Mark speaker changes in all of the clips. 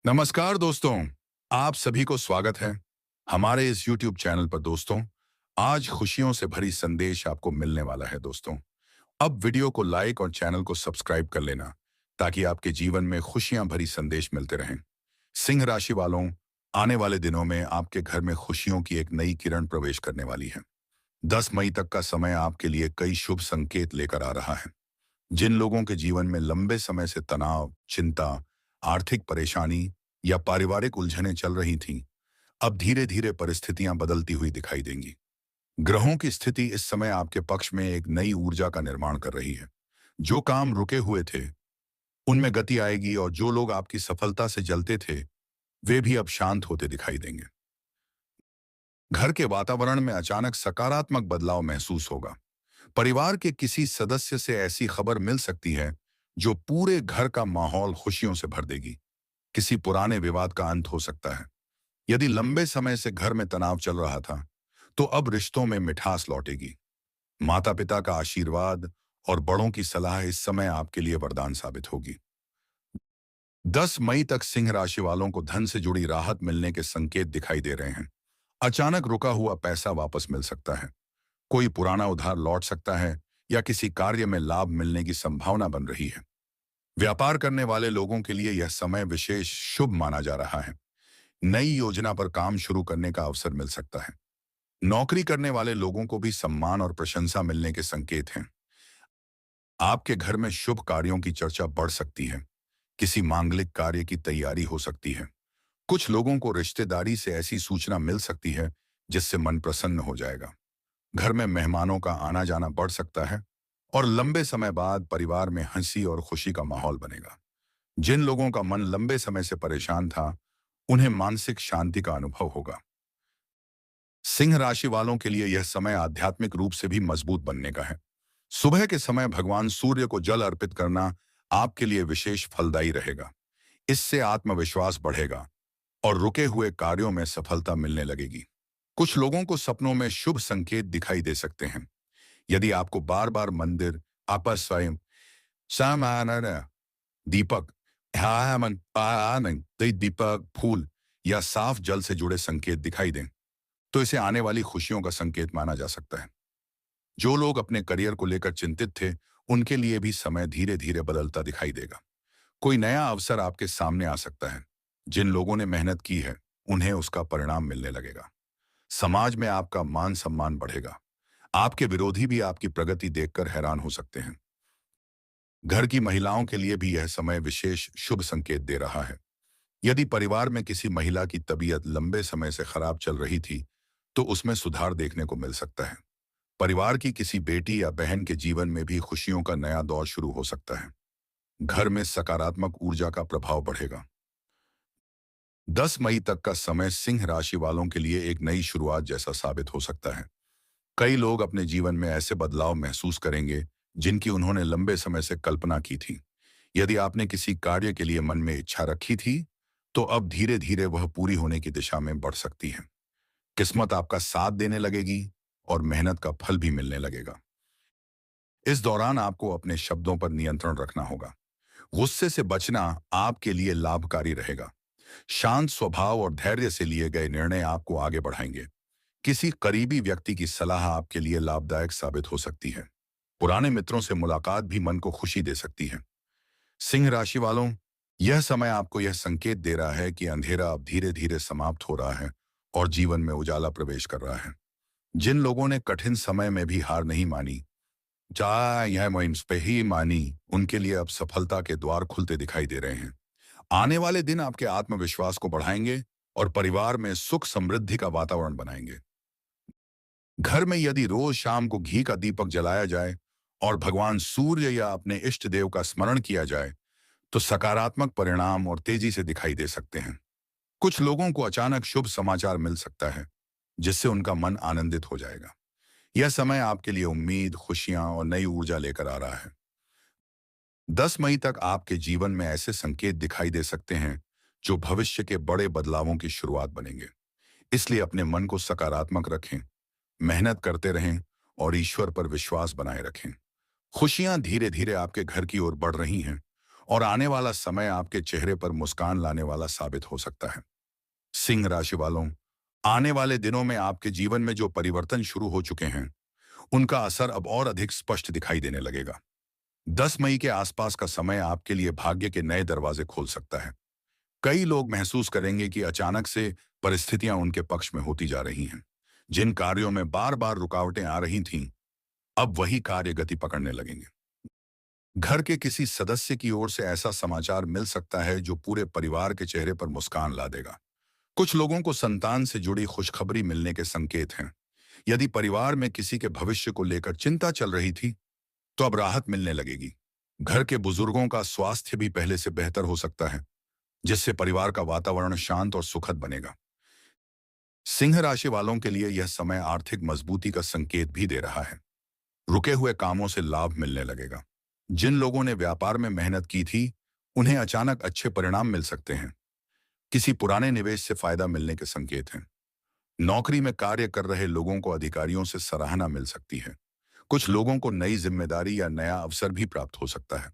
Speaker 1: नमस्कार दोस्तों, आप सभी को स्वागत है हमारे इस YouTube चैनल पर। दोस्तों, आज खुशियों से भरी संदेश आपको मिलने वाला है। दोस्तों, अब वीडियो को लाइक और चैनल को सब्सक्राइब कर लेना ताकि आपके जीवन में खुशियां भरी संदेश मिलते रहें। सिंह राशि वालों, आने वाले दिनों में आपके घर में खुशियों की एक नई किरण प्रवेश करने वाली है। 10 मई तक का समय आपके लिए कई शुभ संकेत लेकर आ रहा है। जिन लोगों के जीवन में लंबे समय से तनाव, चिंता, आर्थिक परेशानी या पारिवारिक उलझनें चल रही थीं, अब धीरे धीरे परिस्थितियां बदलती हुई दिखाई देंगी। ग्रहों की स्थिति इस समय आपके पक्ष में एक नई ऊर्जा का निर्माण कर रही है। जो काम रुके हुए थे उनमें गति आएगी और जो लोग आपकी सफलता से जलते थे वे भी अब शांत होते दिखाई देंगे। घर के वातावरण में अचानक सकारात्मक बदलाव महसूस होगा। परिवार के किसी सदस्य से ऐसी खबर मिल सकती है जो पूरे घर का माहौल खुशियों से भर देगी। किसी पुराने विवाद का अंत हो सकता है। यदि लंबे समय से घर में तनाव चल रहा था तो अब रिश्तों में मिठास लौटेगी। माता पिता का आशीर्वाद और बड़ों की सलाह इस समय आपके लिए वरदान साबित होगी। 10 मई तक सिंह राशि वालों को धन से जुड़ी राहत मिलने के संकेत दिखाई दे रहे हैं। अचानक रुका हुआ पैसा वापस मिल सकता है, कोई पुराना उधार लौट सकता है या किसी कार्य में लाभ मिलने की संभावना बन रही है। व्यापार करने वाले लोगों के लिए यह समय विशेष शुभ माना जा रहा है। नई योजना पर काम शुरू करने का अवसर मिल सकता है। नौकरी करने वाले लोगों को भी सम्मान और प्रशंसा मिलने के संकेत हैं। आपके घर में शुभ कार्यों की चर्चा बढ़ सकती है। किसी मांगलिक कार्य की तैयारी हो सकती है। कुछ लोगों को रिश्तेदारी से ऐसी सूचना मिल सकती है जिससे मन प्रसन्न हो जाएगा। घर में मेहमानों का आना जाना बढ़ सकता है और लंबे समय बाद परिवार में हंसी और खुशी का माहौल बनेगा। जिन लोगों का मन लंबे समय से परेशान था उन्हें मानसिक शांति का अनुभव होगा। सिंह राशि वालों के लिए यह समय आध्यात्मिक रूप से भी मजबूत बनने का है। सुबह के समय भगवान सूर्य को जल अर्पित करना आपके लिए विशेष फलदायी रहेगा। इससे आत्मविश्वास बढ़ेगा और रुके हुए कार्यों में सफलता मिलने लगेगी। कुछ लोगों को सपनों में शुभ संकेत दिखाई दे सकते हैं। यदि आपको बार बार मंदिर, आपस स्वयं सामान, दीपक, दीपक, फूल या साफ जल से जुड़े संकेत दिखाई दें तो इसे आने वाली खुशियों का संकेत माना जा सकता है। जो लोग अपने करियर को लेकर चिंतित थे उनके लिए भी समय धीरे धीरे बदलता दिखाई देगा। कोई नया अवसर आपके सामने आ सकता है। जिन लोगों ने मेहनत की है उन्हें उसका परिणाम मिलने लगेगा। समाज में आपका मान सम्मान बढ़ेगा। आपके विरोधी भी आपकी प्रगति देखकर हैरान हो सकते हैं। घर की महिलाओं के लिए भी यह समय विशेष शुभ संकेत दे रहा है। यदि परिवार में किसी महिला की तबीयत लंबे समय से खराब चल रही थी तो उसमें सुधार देखने को मिल सकता है। परिवार की किसी बेटी या बहन के जीवन में भी खुशियों का नया दौर शुरू हो सकता है। घर में सकारात्मक ऊर्जा का प्रभाव बढ़ेगा। 10 मई तक का समय सिंह राशि वालों के लिए एक नई शुरुआत जैसा साबित हो सकता है। कई लोग अपने जीवन में ऐसे बदलाव महसूस करेंगे जिनकी उन्होंने लंबे समय से कल्पना की थी। यदि आपने किसी कार्य के लिए मन में इच्छा रखी थी तो अब धीरे धीरे वह पूरी होने की दिशा में बढ़ सकती है। किस्मत आपका साथ देने लगेगी और मेहनत का फल भी मिलने लगेगा। इस दौरान आपको अपने शब्दों पर नियंत्रण रखना होगा। गुस्से से बचना आपके लिए लाभकारी रहेगा। शांत स्वभाव और धैर्य से लिए गए निर्णय आपको आगे बढ़ाएंगे। किसी करीबी व्यक्ति की सलाह आपके लिए लाभदायक साबित हो सकती है। पुराने मित्रों से मुलाकात भी मन को खुशी दे सकती है। सिंह राशि वालों, यह समय आपको यह संकेत दे रहा है कि अंधेरा अब धीरे धीरे समाप्त हो रहा है और जीवन में उजाला प्रवेश कर रहा है। जिन लोगों ने कठिन समय में भी हार नहीं मानी, चाहे यह मुहिम पे ही मानी, उनके लिए अब सफलता के द्वार खुलते दिखाई दे रहे हैं। आने वाले दिन आपके आत्मविश्वास को बढ़ाएंगे और परिवार में सुख समृद्धि का वातावरण बनाएंगे। घर में यदि रोज शाम को घी का दीपक जलाया जाए और भगवान सूर्य या अपने इष्ट देव का स्मरण किया जाए तो सकारात्मक परिणाम और तेजी से दिखाई दे सकते हैं। कुछ लोगों को अचानक शुभ समाचार मिल सकता है जिससे उनका मन आनंदित हो जाएगा। यह समय आपके लिए उम्मीद, खुशियां और नई ऊर्जा लेकर आ रहा है। 10 मई तक आपके जीवन में ऐसे संकेत दिखाई दे सकते हैं जो भविष्य के बड़े बदलावों की शुरुआत बनेंगे। इसलिए अपने मन को सकारात्मक रखें, मेहनत करते रहें और ईश्वर पर विश्वास बनाए रखें। खुशियां धीरे धीरे आपके घर की ओर बढ़ रही हैं और आने वाला समय आपके चेहरे पर मुस्कान लाने वाला साबित हो सकता है। सिंह राशि वालों, आने वाले दिनों में आपके जीवन में जो परिवर्तन शुरू हो चुके हैं, उनका असर अब और अधिक स्पष्ट दिखाई देने लगेगा। 10 मई के आसपास का समय आपके लिए भाग्य के नए दरवाजे खोल सकता है। कई लोग महसूस करेंगे कि अचानक से परिस्थितियां उनके पक्ष में होती जा रही हैं। जिन कार्यों में बार बार रुकावटें आ रही थीं, अब वही कार्य गति पकड़ने लगेंगे। घर के किसी सदस्य की ओर से ऐसा समाचार मिल सकता है जो पूरे परिवार के चेहरे पर मुस्कान ला देगा। कुछ लोगों को संतान से जुड़ी खुशखबरी मिलने के संकेत हैं। यदि परिवार में किसी के भविष्य को लेकर चिंता चल रही थी, तो अब राहत मिलने लगेगी। घर के बुजुर्गों का स्वास्थ्य भी पहले से बेहतर हो सकता है, जिससे परिवार का वातावरण शांत और सुखद बनेगा। सिंह राशि वालों के लिए यह समय आर्थिक मजबूती का संकेत भी दे रहा है। रुके हुए कामों से लाभ मिलने लगेगा। जिन लोगों ने व्यापार में मेहनत की थी, उन्हें अचानक अच्छे परिणाम मिल सकते हैं। किसी पुराने निवेश से फायदा मिलने के संकेत हैं। नौकरी में कार्य कर रहे लोगों को अधिकारियों से सराहना मिल सकती है। कुछ लोगों को नई जिम्मेदारी या नया अवसर भी प्राप्त हो सकता है।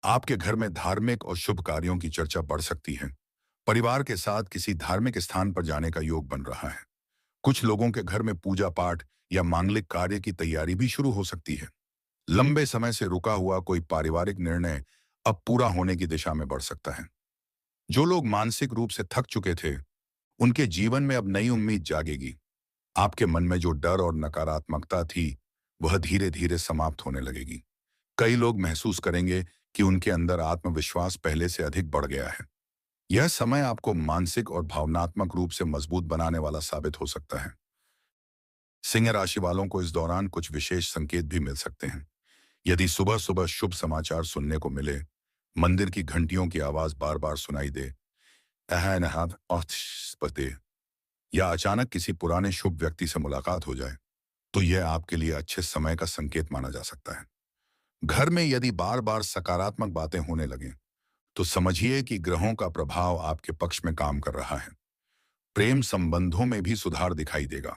Speaker 1: आपके घर में धार्मिक और शुभ कार्यों की चर्चा बढ़ सकती है। परिवार के साथ किसी धार्मिक स्थान पर जाने का योग बन रहा है। कुछ लोगों के घर में पूजा पाठ या मांगलिक कार्य की तैयारी भी शुरू हो सकती है। लंबे समय से रुका हुआ कोई पारिवारिक निर्णय अब पूरा होने की दिशा में बढ़ सकता है। जो लोग मानसिक रूप से थक चुके थे, उनके जीवन में अब नई उम्मीद जागेगी। आपके मन में जो डर और नकारात्मकता थी, वह धीरे धीरे समाप्त होने लगेगी। कई लोग महसूस करेंगे कि उनके अंदर आत्मविश्वास पहले से अधिक बढ़ गया है। यह समय आपको मानसिक और भावनात्मक रूप से मजबूत बनाने वाला साबित हो सकता है। सिंह राशि वालों को इस दौरान कुछ विशेष संकेत भी मिल सकते हैं। यदि सुबह सुबह शुभ समाचार सुनने को मिले, मंदिर की घंटियों की आवाज बार बार सुनाई दे, अहनहाद औस्पते, या अचानक किसी पुराने शुभ व्यक्ति से मुलाकात हो जाए, तो यह आपके लिए अच्छे समय का संकेत माना जा सकता है। घर में यदि बार बार सकारात्मक बातें होने लगें, तो समझिए कि ग्रहों का प्रभाव आपके पक्ष में काम कर रहा है। प्रेम संबंधों में भी सुधार दिखाई देगा।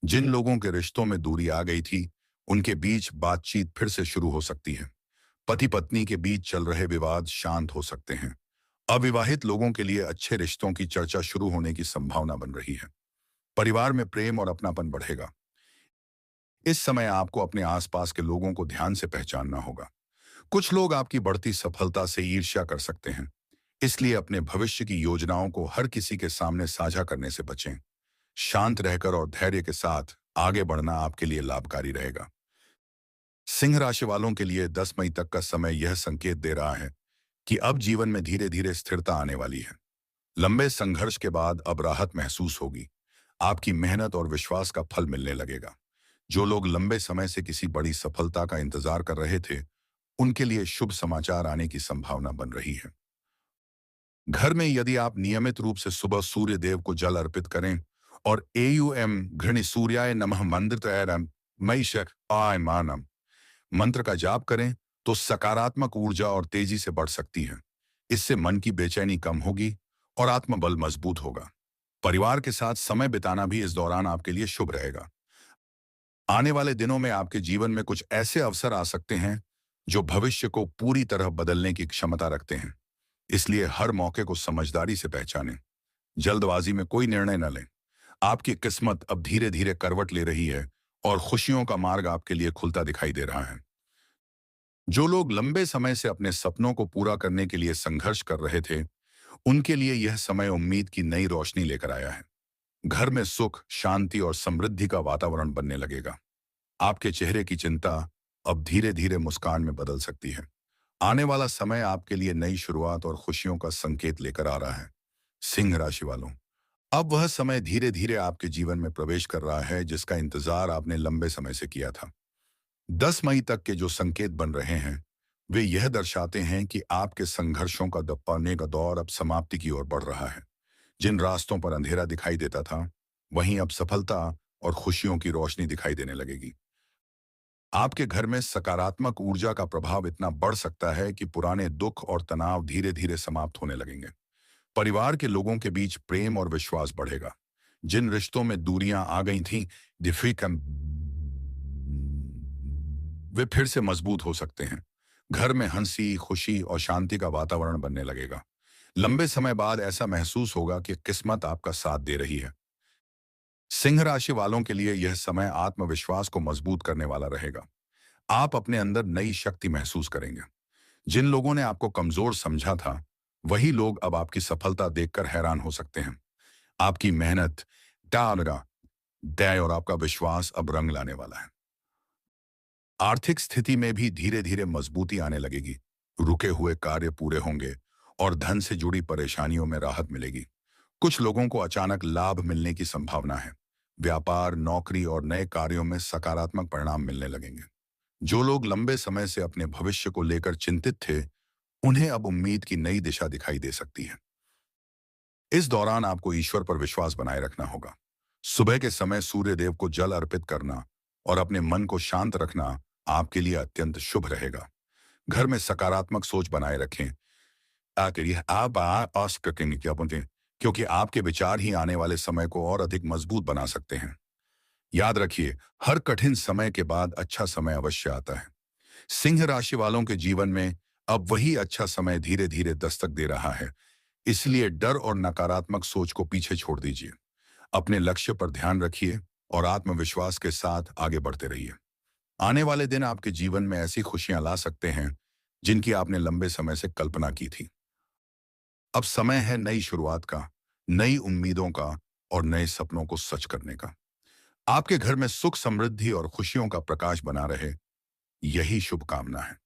Speaker 1: जिन लोगों के रिश्तों में दूरी आ गई थी, उनके बीच बातचीत फिर से शुरू हो सकती है। पति पत्नी के बीच चल रहे विवाद शांत हो सकते हैं। अविवाहित लोगों के लिए अच्छे रिश्तों की चर्चा शुरू होने की संभावना बन रही है। परिवार में प्रेम और अपनापन बढ़ेगा। इस समय आपको अपने आसपास के लोगों को ध्यान से पहचानना होगा। कुछ लोग आपकी बढ़ती सफलता से ईर्ष्या कर सकते हैं, इसलिए अपने भविष्य की योजनाओं को हर किसी के सामने साझा करने से बचें। शांत रहकर और धैर्य के साथ आगे बढ़ना आपके लिए लाभकारी रहेगा। सिंह राशि वालों के लिए 10 मई तक का समय यह संकेत दे रहा है कि अब जीवन में धीरे धीरे स्थिरता आने वाली है। लंबे संघर्ष के बाद अब राहत महसूस होगी। आपकी मेहनत और विश्वास का फल मिलने लगेगा। जो लोग लंबे समय से किसी बड़ी सफलता का इंतजार कर रहे थे, उनके लिए शुभ समाचार आने की संभावना बन रही है। घर में यदि आप नियमित रूप से सुबह सूर्य देव को जल अर्पित करें और एयुएम घृणि सूर्याय नमः मंत्र मैशक आय मानम मंत्र का जाप करें, तो सकारात्मक ऊर्जा और तेजी से बढ़ सकती है। इससे मन की बेचैनी कम होगी और आत्मबल मजबूत होगा। परिवार के साथ समय बिताना भी इस दौरान आपके लिए शुभ रहेगा। आने वाले दिनों में आपके जीवन में कुछ ऐसे अवसर आ सकते हैं जो भविष्य को पूरी तरह बदलने की क्षमता रखते हैं। इसलिए हर मौके को समझदारी से पहचानें। जल्दबाजी में कोई निर्णय न लें। आपकी किस्मत अब धीरे धीरे करवट ले रही है और खुशियों का मार्ग आपके लिए खुलता दिखाई दे रहा है। जो लोग लंबे समय से अपने सपनों को पूरा करने के लिए संघर्ष कर रहे थे, उनके लिए यह समय उम्मीद की नई रोशनी लेकर आया है। घर में सुख, शांति और समृद्धि का वातावरण बनने लगेगा। आपके चेहरे की चिंता अब धीरे धीरे मुस्कान में बदल सकती है। आने वाला समय आपके लिए नई शुरुआत और खुशियों का संकेत लेकर आ रहा है। सिंह राशि वालों, अब वह समय धीरे धीरे आपके जीवन में प्रवेश कर रहा है जिसका इंतजार आपने लंबे समय से किया था। 10 मई तक के जो संकेत बन रहे हैं, वे यह दर्शाते हैं कि आपके संघर्षों का दबाने का दौर अब समाप्ति की ओर बढ़ रहा है। जिन रास्तों पर अंधेरा दिखाई देता था, वहीं अब सफलता और खुशियों की रोशनी दिखाई देने लगेगी। आपके घर में सकारात्मक ऊर्जा का प्रभाव इतना बढ़ सकता है कि पुराने दुख और तनाव धीरे धीरे समाप्त होने लगेंगे। परिवार के लोगों के बीच प्रेम और विश्वास बढ़ेगा। जिन रिश्तों में दूरियां आ गई थीं, वे फिर से मजबूत हो सकते हैं। घर में हंसी, खुशी और शांति का वातावरण बनने लगेगा। लंबे समय बाद ऐसा महसूस होगा कि किस्मत आपका साथ दे रही है। सिंह राशि वालों के लिए यह समय आत्मविश्वास को मजबूत करने वाला रहेगा। आप अपने अंदर नई शक्ति महसूस करेंगे। जिन लोगों ने आपको कमजोर समझा था, वही लोग अब आपकी सफलता देखकर हैरान हो सकते हैं। आपकी मेहनत, त्याग, दया और आपका विश्वास अब रंग लाने वाला है। आर्थिक स्थिति में भी धीरे धीरे मजबूती आने लगेगी। रुके हुए कार्य पूरे होंगे और धन से जुड़ी परेशानियों में राहत मिलेगी। कुछ लोगों को अचानक लाभ मिलने की संभावना है। व्यापार, नौकरी और नए कार्यों में सकारात्मक परिणाम मिलने लगेंगे। जो लोग लंबे समय से अपने भविष्य को लेकर चिंतित थे, उन्हें अब उम्मीद की नई दिशा दिखाई दे सकती है। इस दौरान आपको ईश्वर पर विश्वास बनाए रखना होगा। सुबह के समय सूर्य देव को जल अर्पित करना और अपने मन को शांत रखना आपके लिए अत्यंत शुभ रहेगा। घर में सकारात्मक सोच बनाए रखें। करिए आप आस्क करेंगे क्या बोलते हैं, क्योंकि आपके विचार ही आने वाले समय को और अधिक मजबूत बना सकते हैं। याद रखिए, हर कठिन समय के बाद अच्छा समय अवश्य आता है। सिंह राशि वालों के जीवन में अब वही अच्छा समय धीरे धीरे दस्तक दे रहा है। इसलिए डर और नकारात्मक सोच को पीछे छोड़ दीजिए। अपने लक्ष्य पर ध्यान रखिए और आत्मविश्वास के साथ आगे बढ़ते रहिए। आने वाले दिन आपके जीवन में ऐसी खुशियां ला सकते हैं जिनकी आपने लंबे समय से कल्पना की थी। अब समय है नई शुरुआत का, नई उम्मीदों का और नए सपनों को सच करने का। आपके घर में सुख, समृद्धि और खुशियों का प्रकाश बना रहे, यही शुभकामना है।